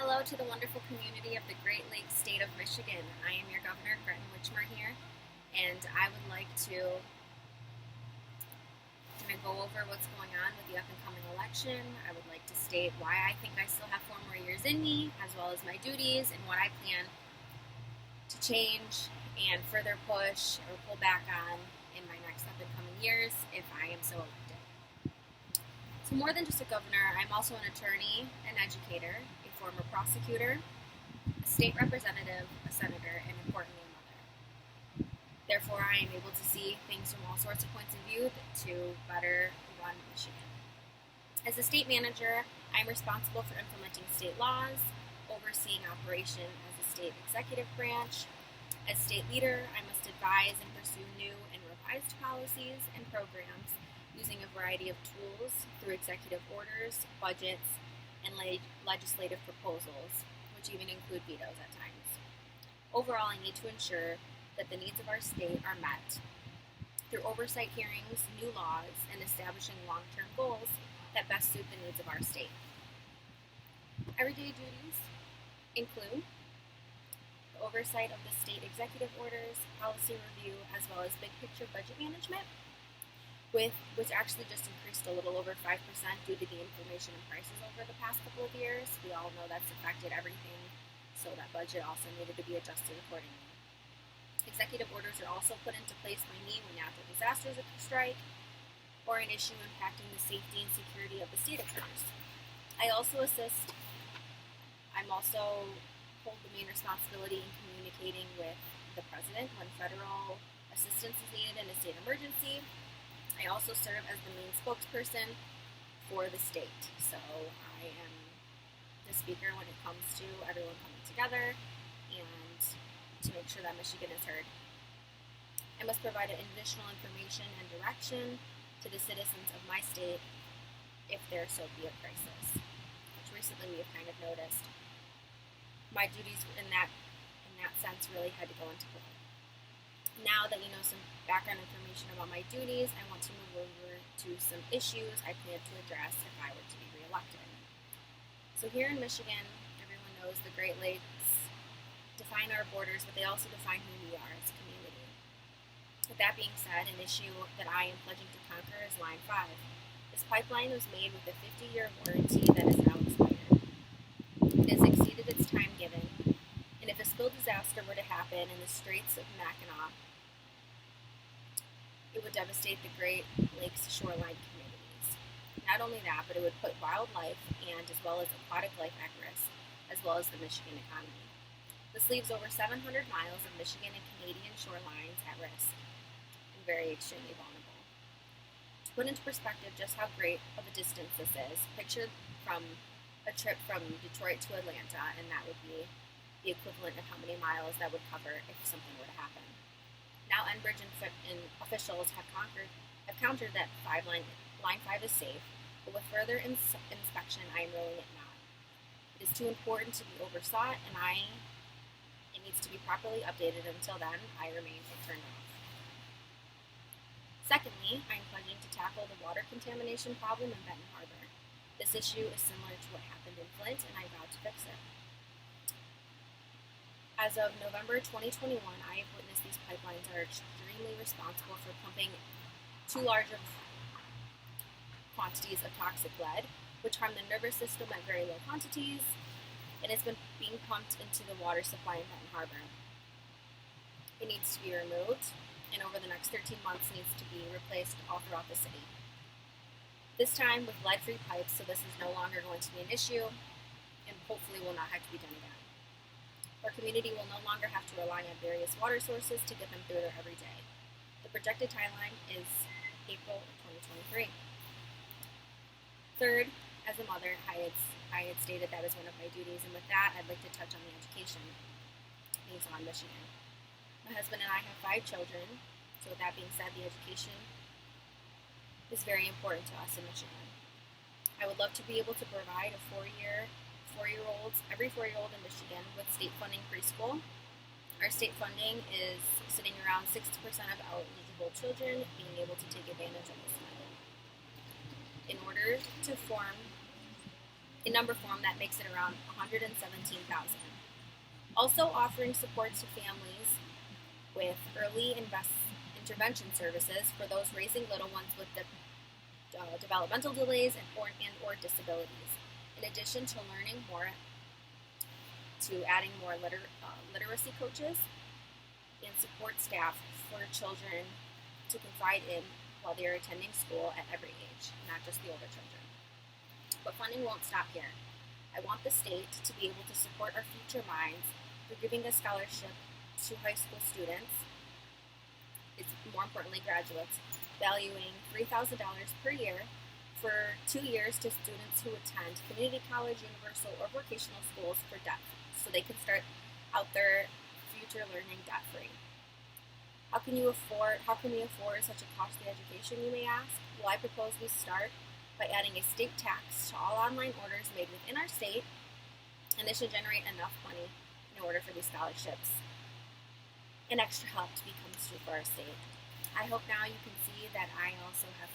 Hello to the wonderful community of the Great Lakes state of Michigan. I am your Governor, Gretchen Whitmer here, and I would like to kind of go over what's going on with the up and coming election. I would like to state why I think I still have 4 more years in me, as well as my duties, and what I plan to change and further push or pull back on in my next up and coming years if I am so elected. So more than just a governor, I'm also an attorney, an educator, a former prosecutor, a state representative, a senator, and importantly, a mother. Therefore, I am able to see things from all sorts of points of view to better run Michigan. As a state manager, I'm responsible for implementing state laws, overseeing operation as a state executive branch. As state leader, I must advise and pursue new and revised policies and programs using a variety of tools through executive orders, budgets, and legislative proposals, which even include vetoes at times. Overall, I need to ensure that the needs of our state are met through oversight hearings, new laws, and establishing long-term goals that best suit the needs of our state. Everyday duties include the oversight of the state executive orders, policy review, as well as big-picture budget management, which actually just increased a little over 5% due to the inflation and prices over the past couple of years. We all know that's affected everything, so that budget also needed to be adjusted accordingly. Executive orders are also put into place by me when natural disasters strike or an issue impacting the safety and security of the state occurs. I'm also hold the main responsibility in communicating with the president when federal assistance is needed in a state emergency. I also serve as the main spokesperson for the state. So I am the speaker when it comes to everyone coming together and to make sure that Michigan is heard. I must provide additional information and direction to the citizens of my state if there so be a crisis, which recently we have kind of noticed. My duties in that sense really had to go into play. Now that you know some background information about my duties, I want to move over to some issues I plan to address if I were to be reelected. So here in Michigan, everyone knows the Great Lakes define our borders, but they also define who we are as a community. With that being said, an issue that I am pledging to conquer is Line 5. This pipeline was made with a 50-year warranty that is now expired. It has exceeded its time given, and if a spill disaster were to happen in the Straits of Mackinac, it would devastate the Great Lakes shoreline communities. Not only that, but it would put wildlife and as well as aquatic life at risk, as well as the Michigan economy. This leaves over 700 miles of Michigan and Canadian shorelines at risk and very extremely vulnerable. To put into perspective just how great of a distance this is, picture from a trip from Detroit to Atlanta, and that would be the equivalent of how many miles that would cover if something were to happen. Now, Enbridge and officials have countered that Line 5 is safe, but with further inspection, I am ruling it not. It is too important to be oversought, and it needs to be properly updated. Until then, I remain turned off. Secondly, I am pledging to tackle the water contamination problem in Benton Harbor. This issue is similar to what happened in Flint, and I vow to fix it. As of November 2021, I have witnessed these pipelines are extremely responsible for pumping too large of quantities of toxic lead, which harm the nervous system at very low quantities, and it's been being pumped into the water supply in Benton Harbor. It needs to be removed, and over the next 13 months needs to be replaced all throughout the city. This time with lead-free pipes, so this is no longer going to be an issue, and hopefully will not have to be done again. Our community will no longer have to rely on various water sources to get them through their every day. The projected timeline is April of 2023. Third, as a mother, I had stated that as one of my duties, and with that, I'd like to touch on the education needs on Michigan. My husband and I have 5 children, so with that being said, the education is very important to us in Michigan. I would love to be able to provide every 4-year-old in Michigan with state funding preschool. Our state funding is sitting around 60% of eligible children being able to take advantage of this funding. In order to form In number form, that makes it around 117,000. Also offering support to families with early intervention services for those raising little ones with developmental delays and or disabilities. In addition to learning more, to adding more literacy coaches and support staff for children to confide in while they are attending school at every age, not just the older children. But funding won't stop here. I want the state to be able to support our future minds through giving a scholarship to high school students, it's more importantly graduates, valuing $3,000 per year for 2 years to students who attend community college, universal, or vocational schools for debt, so they can start out their future learning debt-free. How can we afford such a costly education, you may ask? Well, I propose we start by adding a state tax to all online orders made within our state, and this should generate enough money in order for these scholarships and extra help to become true for our state. I hope now you can see that I also have